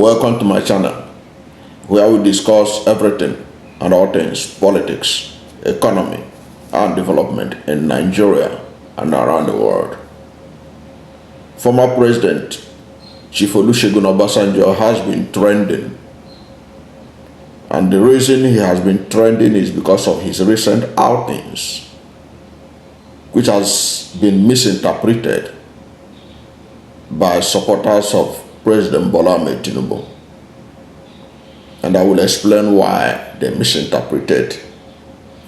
Welcome to my channel, where we discuss everything and all things politics, economy, and development in Nigeria and around the world. Former President Chief Olusegun Obasanjo has been trending, and the reason he has been trending is because of his recent outings, which has been misinterpreted by supporters of President Bola Ahmed Tinubu. And I will explain why they misinterpreted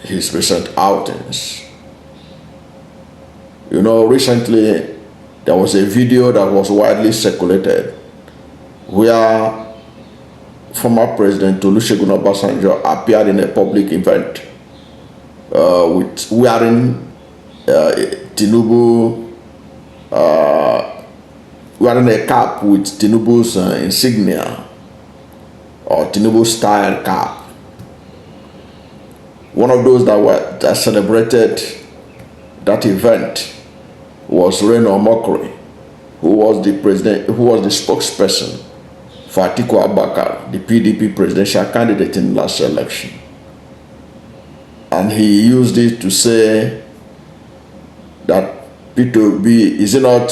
his recent outings. You know, recently there was a video that was widely circulated where former President Olusegun Obasanjo appeared in a public event with wearing wearing a cap with Tinubu's insignia or Tinubu style cap. One of those that celebrated that event was Reno, who was the spokesperson for Atiku Abubakar, the PDP presidential candidate in the last election. And he used it to say that Peter Obi, is it not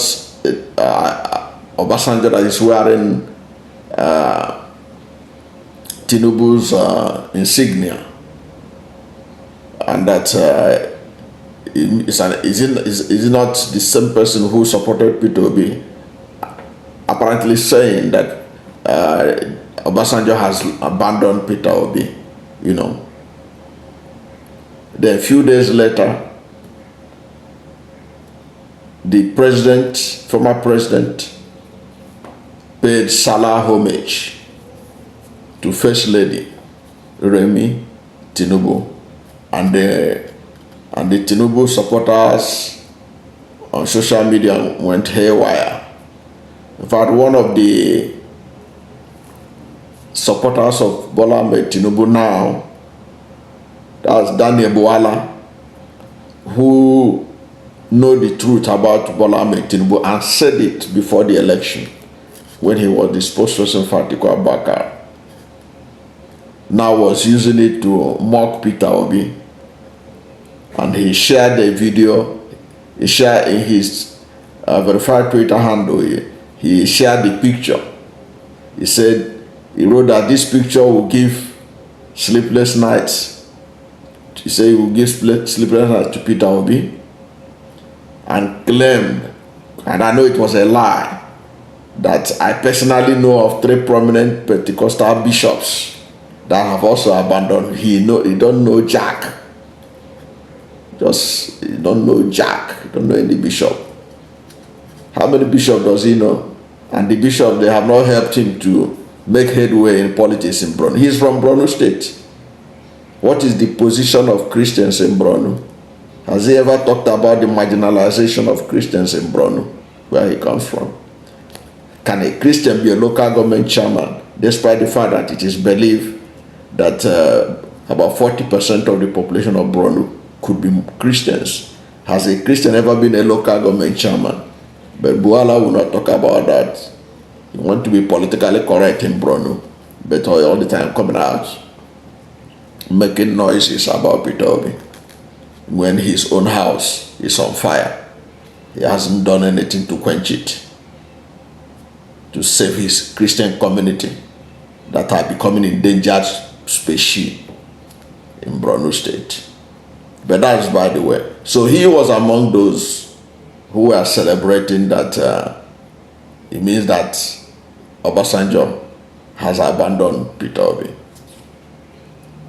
Obasanjo that is wearing Tinubu's insignia, and that is it not the same person who supported Peter Obi, apparently saying that Obasanjo has abandoned Peter Obi, you know. Then a few days later, the former president, paid Salah homage to First Lady Remi Tinubu, and the Tinubu supporters on social media went haywire. In fact, one of the supporters of Bola Ahmed Tinubu now, that's Bwala, who know the truth about Bola Ahmed Tinubu and said it before the election when he was the spokesperson for Atiku Abubakar, now was using it to mock Peter Obi. And he shared the video, he shared in his verified Twitter handle, he shared the picture. He said, he wrote that this picture will give sleepless nights. He said he will give sleepless nights to Peter Obi, and claimed, and I know it was a lie, that I personally know of 3 prominent Pentecostal bishops that have also abandoned. He don't know Jack. He don't know Jack. He don't know any bishop. How many bishops does he know? And the bishop, they have not helped him to make headway in politics in Brno. He's from Brno State. What is the position of Christians in Brno? Has he ever talked about the marginalization of Christians in Brno, where he comes from? Can a Christian be a local government chairman, despite the fact that it is believed that about 40% of the population of Brno could be Christians? Has a Christian ever been a local government chairman? But Bwala will not talk about that. He wants to be politically correct in Brno, but all the time coming out, making noises about Peter Obi, when his own house is on fire. He hasn't done anything to quench it, to save his Christian community that are becoming endangered species in Brno State. But that's by the way. So he was among those who were celebrating that it means that Obasanjo has abandoned Peter Obi.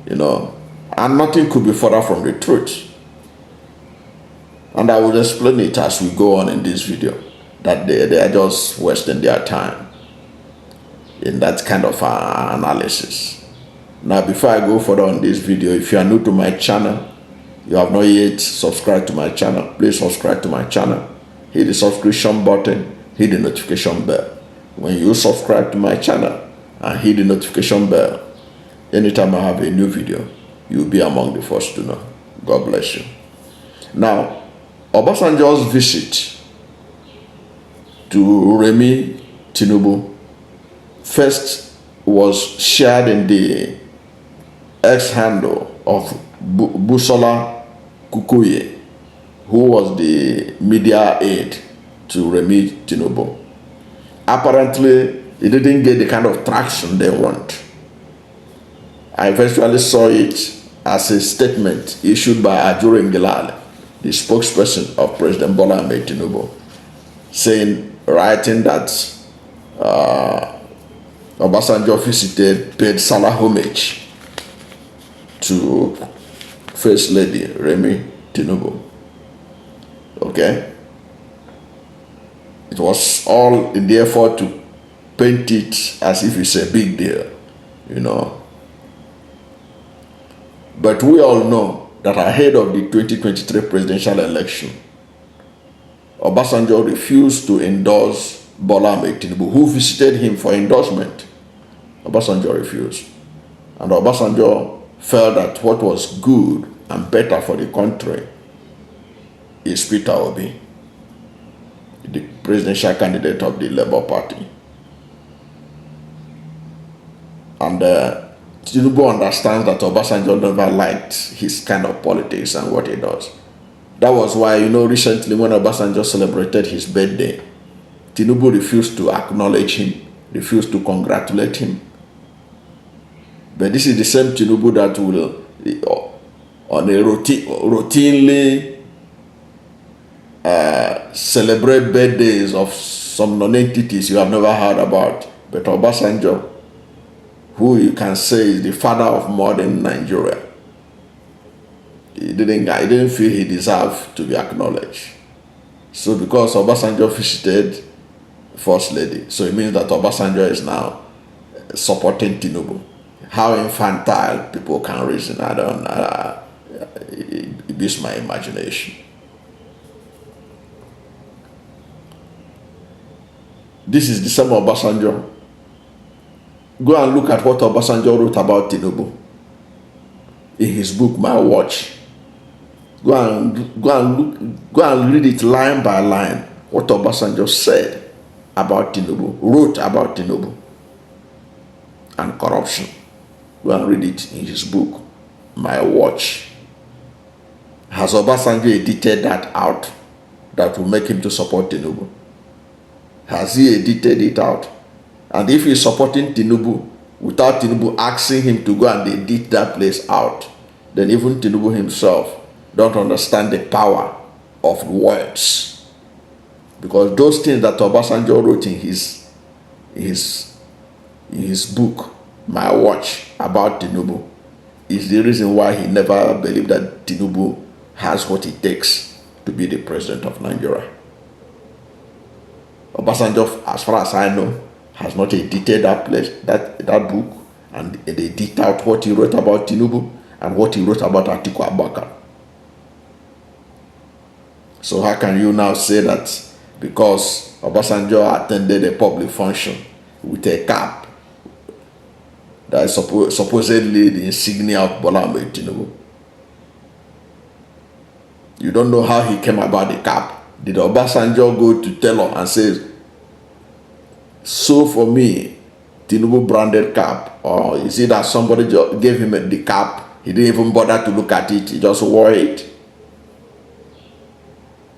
You know, and nothing could be further from the truth. And I will explain it as we go on in this video, that they are just wasting their time in that kind of analysis. Now, before I go further on this video, if you are new to my channel, you have not yet subscribed to my channel, please subscribe to my channel. Hit the subscription button, hit the notification bell. When you subscribe to my channel and hit the notification bell, anytime I have a new video, you'll be among the first to know. God bless you. Now, Obasanjo's visit to Remi Tinubu first was shared in the X handle of Busola Kukuye, who was the media aide to Remi Tinubu. Apparently, it didn't get the kind of traction they want. I eventually saw it as a statement issued by Ajuri Ngilale, the spokesperson of President Bola Ahmed Tinubu, writing that Obasanjo visited, paid Salah homage to First Lady Remi Tinubu. Okay? It was all in the effort to paint it as if it's a big deal, you know. But we all know that ahead of the 2023 presidential election, Obasanjo refused to endorse Bola Ahmed Tinubu, who visited him for endorsement. Obasanjo refused. And Obasanjo felt that what was good and better for the country is Peter Obi, the presidential candidate of the Labour Party. And Tinubu understands that Obasanjo never liked his kind of politics and what he does. That was why, you know, recently when Obasanjo celebrated his birthday, Tinubu refused to acknowledge him, refused to congratulate him. But this is the same Tinubu that will, on a routinely celebrate birthdays of some non-entities you have never heard about. But Obasanjo, who you can say is the father of modern Nigeria, he didn't feel he deserved to be acknowledged. So because Obasanjo visited First Lady, so it means that Obasanjo is now supporting Tinubu. How infantile people can reason, it beats my imagination. This is the same Obasanjo. Go and look at what Obasanjo wrote about Tinubu in his book, My Watch. Go and read it line by line, what Obasanjo said about Tinubu, wrote about Tinubu and corruption. Go and read it in his book, My Watch. Has Obasanjo edited that out that will make him to support Tinubu? Has he edited it out? And if he's supporting Tinubu without Tinubu asking him to go and edit that place out, then even Tinubu himself don't understand the power of words. Because those things that Obasanjo wrote in his book, My Watch, about Tinubu, is the reason why he never believed that Tinubu has what it takes to be the president of Nigeria. Obasanjo, as far as I know, has not edited that book and they edit out what he wrote about Tinubu and what he wrote about Atiku Abubakar. So how can you now say that because Obasanjo attended a public function with a cap that is supposedly the insignia of Bola Ahmed Tinubu? You don't know how he came about the cap. Did Obasanjo go to Taylor and say, so for me, Tinubu branded cap? Or is it that somebody gave him the cap, he didn't even bother to look at it, he just wore it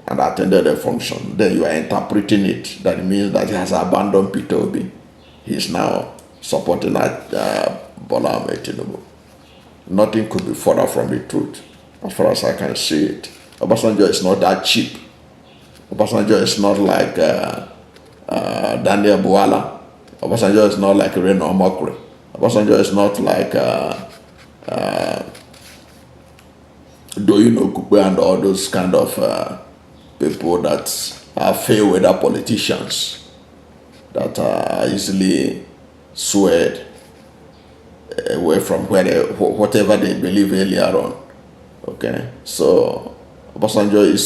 and attended a function? Then you are interpreting it, that means that he has abandoned Peter Obi. He is now supporting Bola Ahmed Tinubu. Nothing could be further from the truth, as far as I can see it. Obasanjo is not that cheap. Obasanjo is not like Daniel Bwala. Obasanjo is not like Reno. Obasanjo is not like Doyino Kupe and all those kind of people that are fair weather politicians that are easily swayed away from whatever they believe earlier on. Okay, so Obasanjo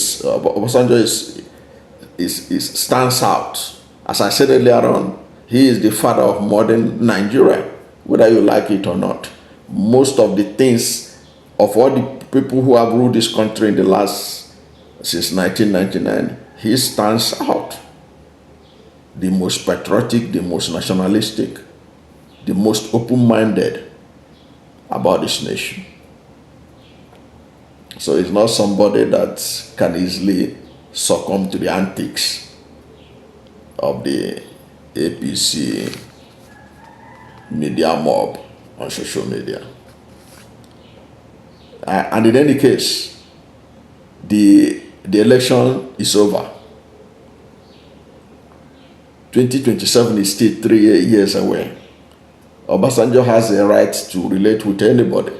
stands out. As I said earlier on, he is the father of modern Nigeria, whether you like it or not. Most of the things of all the people who have ruled this country in the since 1999, he stands out. The most patriotic, the most nationalistic, the most open-minded about this nation. So he's not somebody that can easily succumb to the antics of the APC media mob on social media. And in any case, the election is over. 2027 is still 3 years away. Obasanjo has a right to relate with anybody,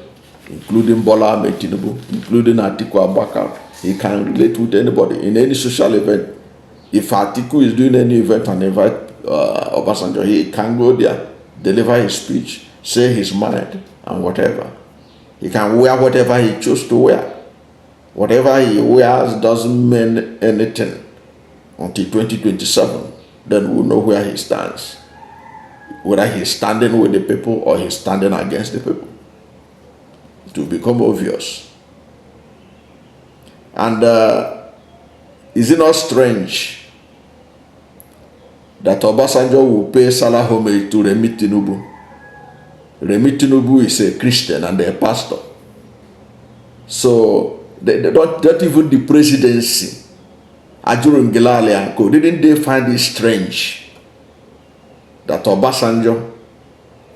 including Bola Ahmed Tinubu, including Atiku Abubakar. He can relate with anybody in any social event. If Atiku is doing any event and invite Obasanjo, he can go there, deliver his speech, say his mind, and whatever. He can wear whatever he chose to wear. Whatever he wears doesn't mean anything until 2027. Then we'll know where he stands. Whether he's standing with the people or he's standing against the people. It will become obvious. And is it not strange that Obasanjo will pay Salah homage to Remi Tinubu? Remi Tinubu is a Christian and a pastor. So they don't even the presidency, Ajurun Gilali and Co, didn't they find it strange that Obasanjo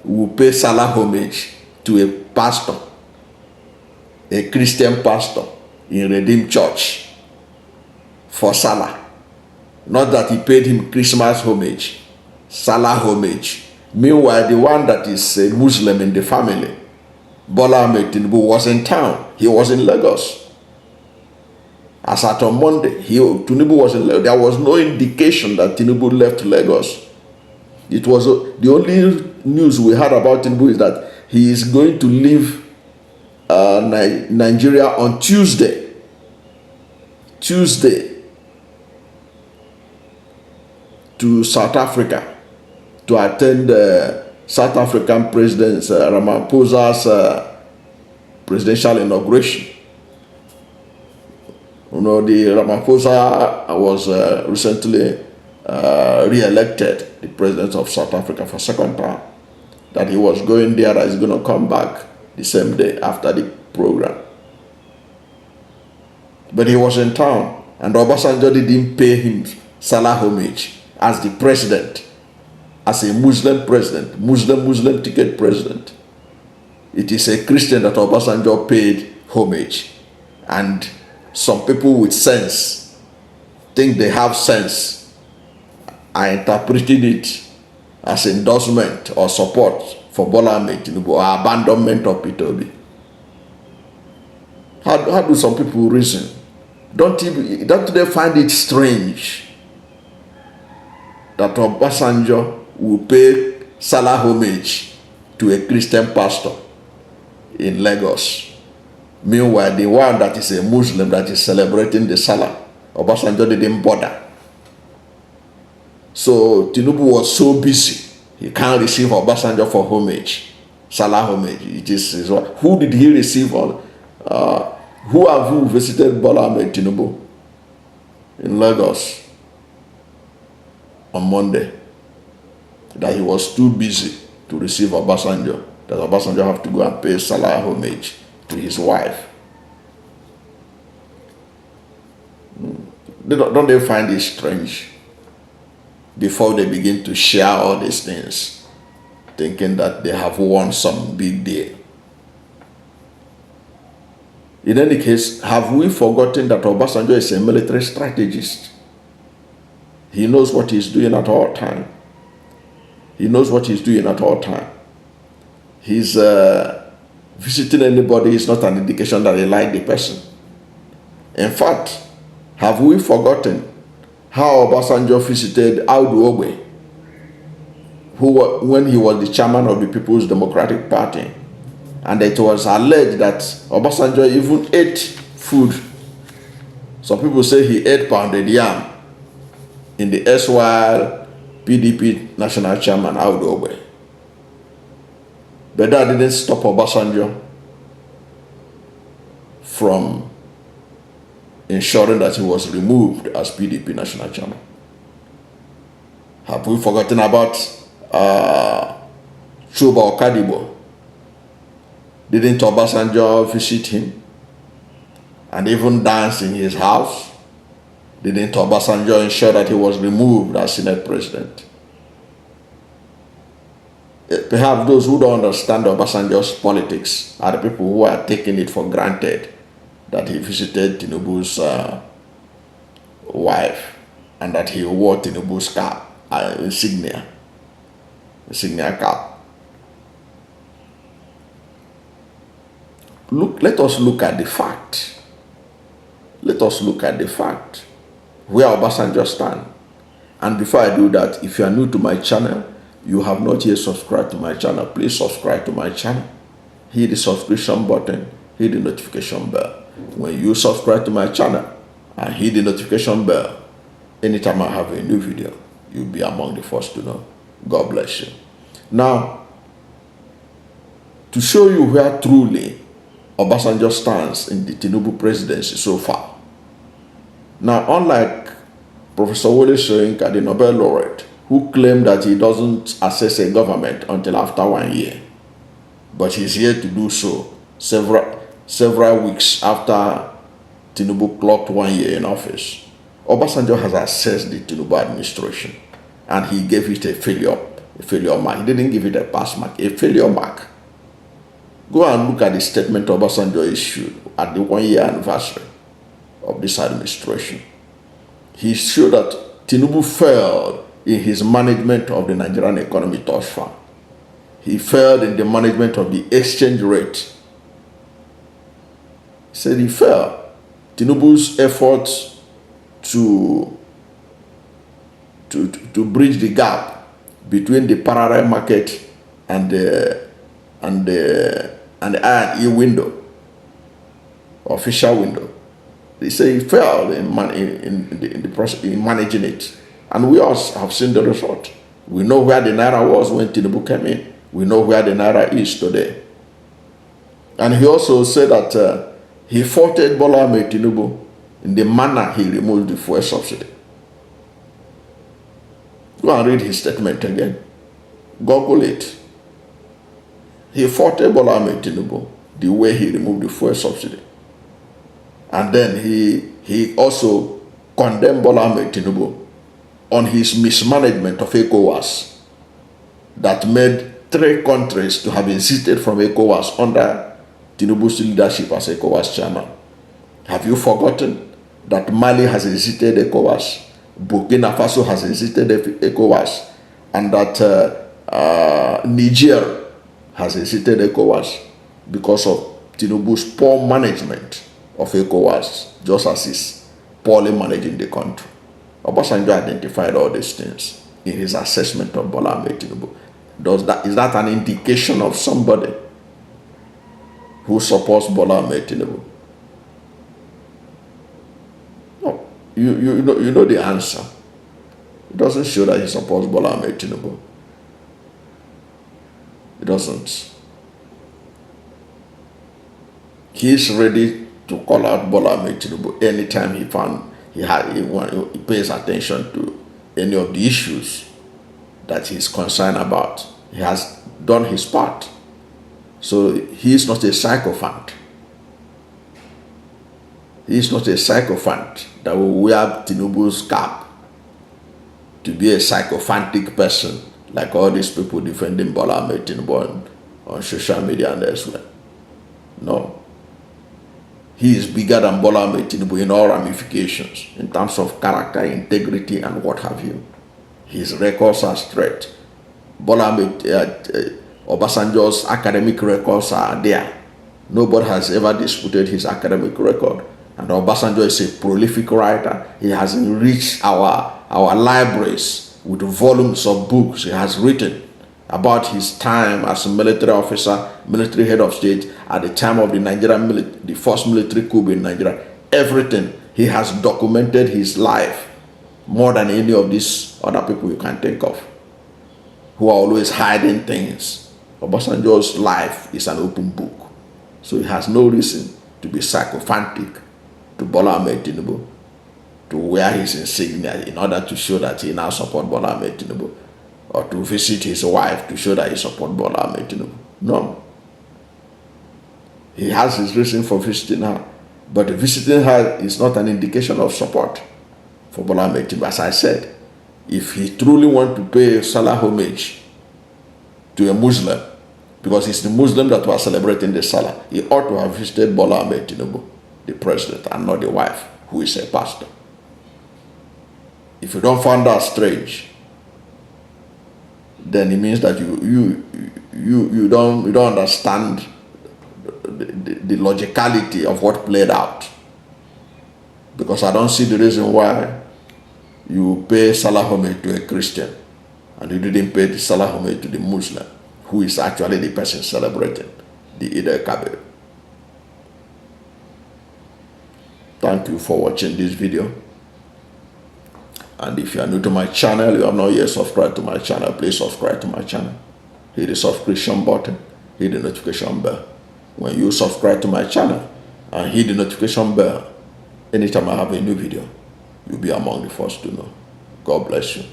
will pay Salah homage to a pastor, a Christian pastor in Redeemed Church for Salah? Not that he paid him Christmas homage, Salah homage. Meanwhile, the one that is a Muslim in the family, Bola Ahmed Tinubu, was in town. He was in Lagos. As at on Monday, Tinubu was in Lagos. There was no indication that Tinubu left Lagos. It was the only news we had about Tinubu is that he is going to leave Nigeria on Tuesday to South Africa to attend South African President Ramaphosa's presidential inauguration. You know, the Ramaphosa was recently re-elected the president of South Africa for second term. That he was going there, that he's going to come back the same day after the program. But he was in town, and Obasanjo didn't pay him Salah homage as the president, as a Muslim president, Muslim ticket president. It is a Christian that Obasanjo paid homage. And some people with sense think they have sense are interpreting it as endorsement or support for Bola Ahmed Tinubu or abandonment of Peter Obi. How do some people reason? Don't they find it strange that Obasanjo will pay Salah homage to a Christian pastor in Lagos? Meanwhile, the one that is a Muslim that is celebrating the Salah, Obasanjo didn't bother. So Tinubu was so busy, he can't receive Obasanjo for homage, Salah homage. It is who did he receive on? Who have you visited Bola Ahmed Tinubu in Lagos on Monday? That he was too busy to receive Obasanjo, that Obasanjo have to go and pay Salah homage to his wife. Don't they find it strange before they begin to share all these things, thinking that they have won some big deal? In any case, have we forgotten that Obasanjo is a military strategist? He knows what he's doing at all time. He knows what he's doing at all time. He's visiting anybody is not an indication that he liked the person. In fact, have we forgotten how Obasanjo visited Audu Ogbe, when he was the chairman of the People's Democratic Party, and it was alleged that Obasanjo even ate food. Some people say he ate pounded yam in the erstwhile PDP national chairman Audu Ogbe. But that didn't stop Obasanjo from ensuring that he was removed as PDP national chairman. Have we forgotten about Chuba Okadibo. Didn't Obasanjo visit him and even dance in his house? Didn't Obasanjo ensure that he was removed as Senate President? Perhaps those who don't understand Obasanjo's politics are the people who are taking it for granted that he visited Tinubu's wife and that he wore Tinubu's cap, insignia cap. Let us look at the fact. Let us look at the fact where Obasanjo stands. And before I do that, if you are new to my channel, you have not yet subscribed to my channel, please subscribe to my channel. Hit the subscription button, hit the notification bell. When you subscribe to my channel and hit the notification bell, anytime I have a new video, you'll be among the first to know. God bless you. Now, to show you where truly Obasanjo stands in the Tinubu presidency so far. Now, unlike Professor Wole Soyinka, the Nobel laureate, who claimed that he doesn't assess a government until after 1 year, but he's here to do so several weeks after Tinubu clocked 1 year in office. Obasanjo has assessed the Tinubu administration, and he gave it a failure mark. He didn't give it a pass mark, a failure mark. Go and look at the statement Obasanjo issued at the 1 year anniversary of this administration. He showed that Tinubu failed in his management of the Nigerian economy thus far. He failed in the management of the exchange rate. He said he failed. Tinubu's efforts to bridge the gap between the parallel market and the I&E window, official window. They say he failed in the process in managing it. And we all have seen the result. We know where the Naira was when Tinubu came in. We know where the Naira is today. And he also said that he faulted Bola Ahmed Tinubu in the manner he removed the fuel subsidy. Go and read his statement again. Google it. He faulted Bola Ahmed Tinubu the way he removed the fuel subsidy. And then he also condemned Bola Ahmed Tinubu on his mismanagement of ECOWAS that made 3 countries to have exited from ECOWAS under Tinubu's leadership as ECOWAS chairman. Have you forgotten that Mali has exited ECOWAS, Burkina Faso has exited ECOWAS, and that Niger has exited ECOWAS because of Tinubu's poor management of ECOWAS, just as he's poorly managing the country. Obasanjo identified all these things in his assessment of Bola Ahmed Tinubu. Is that an indication of somebody who supports Bola Ahmed Tinubu? No, you know the answer. It doesn't show that he supports Bola Ahmed Tinubu. It doesn't. He is ready to call out Bola Ahmed Tinubu anytime he pays attention to any of the issues that he's concerned about. He has done his part. So he is not a sycophant. He is not a sycophant that will wear Tinubu's cap to be a sycophantic person like all these people defending Bola Ahmed Tinubu on social media and elsewhere. No. He is bigger than Bola Ahmed Tinubu in all ramifications, in terms of character, integrity, and what have you. His records are straight. Bola Ahmed Obasanjo's academic records are there. Nobody has ever disputed his academic record. And Obasanjo is a prolific writer. He has enriched our libraries with volumes of books he has written about his time as a military officer, military head of state at the time of the first military coup in Nigeria. Everything. He has documented his life more than any of these other people you can think of who are always hiding things. Obasanjo's life is an open book. So he has no reason to be sycophantic to Bola Ahmed Tinubu, to wear his insignia in order to show that he now supports Bola Ahmed Tinubu. or to visit his wife to show that he supports Bola Ahmed Tinubu. No. He has his reason for visiting her, but visiting her is not an indication of support for Bola Ahmed Tinubu. As I said, if he truly wants to pay Salah homage to a Muslim, because it's the Muslim that was celebrating the Salah, he ought to have visited Bola Ahmed Tinubu, the president, and not the wife, who is a pastor. If you don't find that strange, then it means that you don't understand the logicality of what played out. Because I don't see the reason why you pay Salah homage to a Christian and you didn't pay the Salah homage to the Muslim, who is actually the person celebrating the Eid-el-Kabir. Thank you for watching this video. And if you are new to my channel, you have not yet subscribed to my channel, please subscribe to my channel. Hit the subscription button, hit the notification bell. When you subscribe to my channel and hit the notification bell, anytime I have a new video, you'll be among the first to know. God bless you.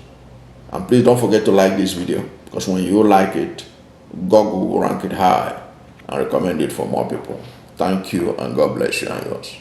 And please don't forget to like this video, because when you like it, Google will rank it high and recommend it for more people. Thank you, and God bless you and yours.